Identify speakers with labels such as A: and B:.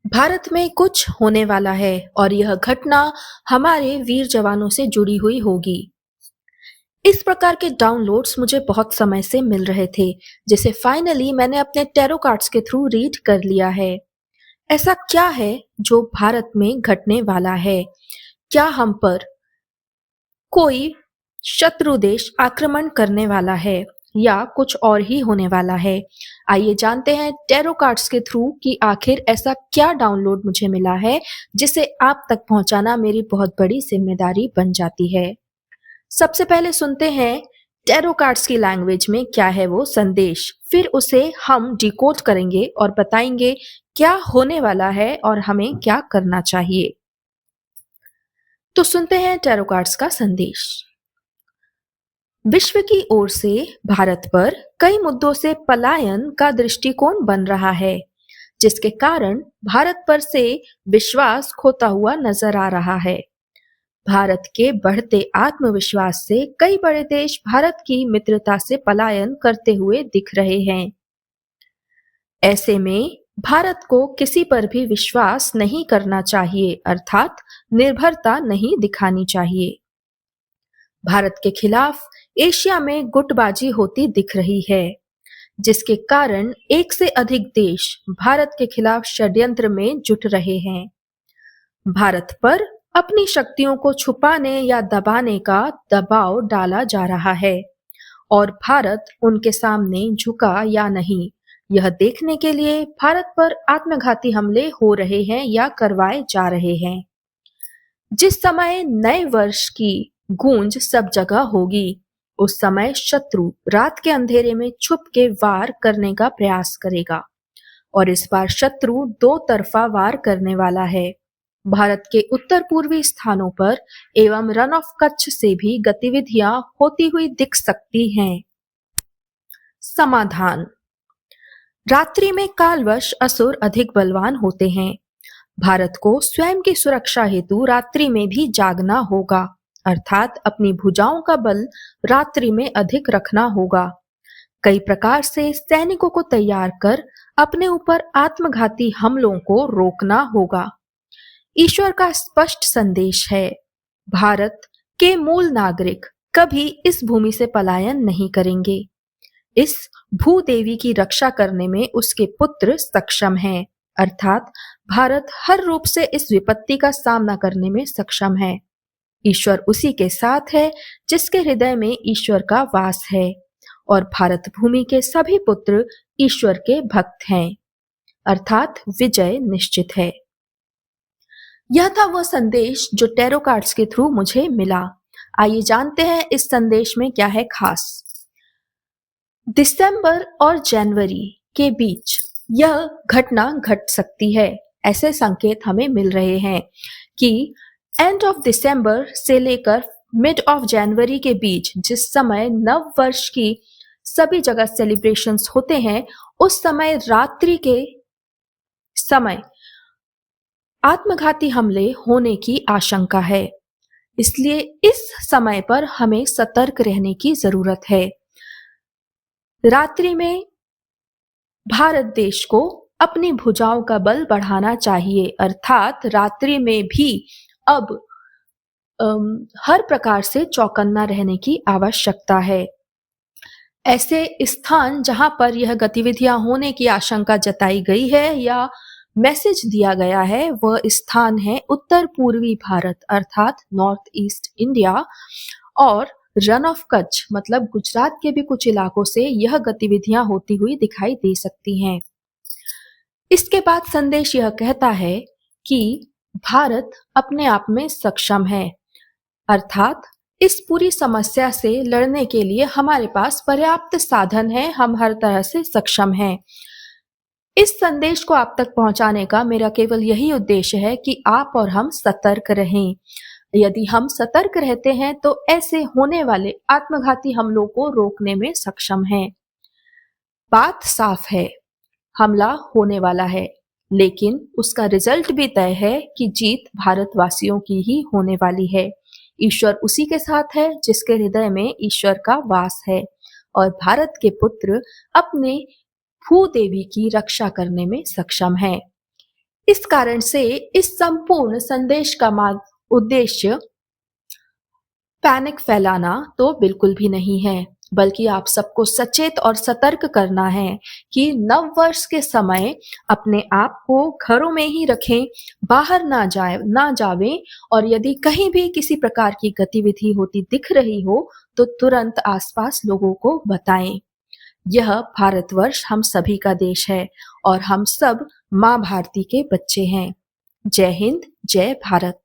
A: भारत में कुछ होने वाला है और यह घटना हमारे वीर जवानों से जुड़ी हुई होगी। इस प्रकार के डाउनलोड्स मुझे बहुत समय से मिल रहे थे, जिसे फाइनली मैंने अपने टैरो कार्ड्स के थ्रू रीड कर लिया है। ऐसा क्या है जो भारत में घटने वाला है? क्या हम पर कोई शत्रु देश आक्रमण करने वाला है या कुछ और ही होने वाला है? आइए जानते हैं टैरो कार्ड्स के थ्रू कि आखिर ऐसा क्या डाउनलोड मुझे मिला है जिसे आप तक पहुंचाना मेरी बहुत बड़ी जिम्मेदारी बन जाती है। सबसे पहले सुनते हैं टैरो कार्ड्स की लैंग्वेज में क्या है वो संदेश, फिर उसे हम डिकोड करेंगे और बताएंगे क्या होने वाला है और हमें क्या करना चाहिए। तो सुनते हैं टैरो कार्ड्स का संदेश। विश्व की ओर से भारत पर कई मुद्दों से पलायन का दृष्टिकोण बन रहा है, जिसके कारण भारत पर से विश्वास खोता हुआ नजर आ रहा है। भारत के बढ़ते आत्मविश्वास से कई बड़े देश भारत की मित्रता से पलायन करते हुए दिख रहे हैं। ऐसे में भारत को किसी पर भी विश्वास नहीं करना चाहिए, अर्थात निर्भरता नहीं दिखानी चाहिए। भारत के खिलाफ एशिया में गुटबाजी होती दिख रही है, जिसके कारण एक से अधिक देश भारत के खिलाफ षड्यंत्र में जुट रहे हैं। भारत पर अपनी शक्तियों को छुपाने या दबाने का दबाव डाला जा रहा है और भारत उनके सामने झुका या नहीं, यह देखने के लिए भारत पर आत्मघाती हमले हो रहे हैं या करवाए जा रहे हैं। जिस समय नए वर्ष की गूंज सब जगह होगी, उस समय शत्रु रात के अंधेरे में छुप के वार करने का प्रयास करेगा और इस बार शत्रु दो तरफा वार करने वाला है। भारत के उत्तर पूर्वी स्थानों पर एवं रन ऑफ कच्छ से भी गतिविधियां होती हुई दिख सकती हैं। समाधान। रात्रि में कालवश असुर अधिक बलवान होते हैं। भारत को स्वयं की सुरक्षा हेतु रात्रि में भी जागना होगा, अर्थात अपनी भुजाओं का बल रात्रि में अधिक रखना होगा। कई प्रकार से सैनिकों को तैयार कर अपने ऊपर आत्मघाती हमलों को रोकना होगा। ईश्वर का स्पष्ट संदेश है, भारत के मूल नागरिक कभी इस भूमि से पलायन नहीं करेंगे। इस भूदेवी की रक्षा करने में उसके पुत्र सक्षम हैं, अर्थात भारत हर रूप से इस विपत्ति का सामना करने में सक्षम है। ईश्वर उसी के साथ है जिसके हृदय में ईश्वर का वास है और भारत भूमि के सभी पुत्र ईश्वर के भक्त हैं, अर्थात विजय निश्चित है। यह था वह संदेश जो टैरो कार्ड्स के थ्रू मुझे मिला। आइए जानते हैं इस संदेश में क्या है खास। दिसंबर और जनवरी के बीच यह घटना घट सकती है, ऐसे संकेत हमें मिल रहे हैं कि एंड ऑफ दिसंबर से लेकर मिड ऑफ जनवरी के बीच जिस समय नव वर्ष की सभी जगह सेलिब्रेशंस होते हैं, उस समय रात्रि के समय आत्मघाती हमले होने की आशंका है। इसलिए इस समय पर हमें सतर्क रहने की जरूरत है। रात्रि में भारत देश को अपनी भुजाओं का बल बढ़ाना चाहिए, अर्थात रात्रि में भी अब हर प्रकार से चौकन्ना रहने की आवश्यकता है। ऐसे स्थान जहां पर यह गतिविधियां होने की आशंका जताई गई है या मैसेज दिया गया है, वह स्थान है उत्तर पूर्वी भारत अर्थात नॉर्थ ईस्ट इंडिया और रन ऑफ कच्छ मतलब गुजरात के भी कुछ इलाकों से यह गतिविधियां होती हुई दिखाई दे सकती हैं। इसके बाद संदेश यह कहता है कि भारत अपने आप में सक्षम है, अर्थात इस पूरी समस्या से लड़ने के लिए हमारे पास पर्याप्त साधन है, हम हर तरह से सक्षम हैं। इस संदेश को आप तक पहुंचाने का मेरा केवल यही उद्देश्य है कि आप और हम सतर्क रहें। यदि हम सतर्क रहते हैं तो ऐसे होने वाले आत्मघाती हमलों को रोकने में सक्षम हैं। बात साफ है, हमला होने वाला है, लेकिन उसका रिजल्ट भी तय है कि जीत भारतवासियों की ही होने वाली है। ईश्वर उसी के साथ है जिसके हृदय में ईश्वर का वास है और भारत के पुत्र अपने भूदेवी की रक्षा करने में सक्षम है। इस कारण से इस संपूर्ण संदेश का उद्देश्य पैनिक फैलाना तो बिल्कुल भी नहीं है, बल्कि आप सबको सचेत और सतर्क करना है कि नव वर्ष के समय अपने आप को घरों में ही रखें, बाहर ना जावें, और यदि कहीं भी किसी प्रकार की गतिविधि होती दिख रही हो तो तुरंत आसपास लोगों को बताएं। यह भारतवर्ष हम सभी का देश है और हम सब माँ भारती के बच्चे हैं। जय हिंद, जय भारत।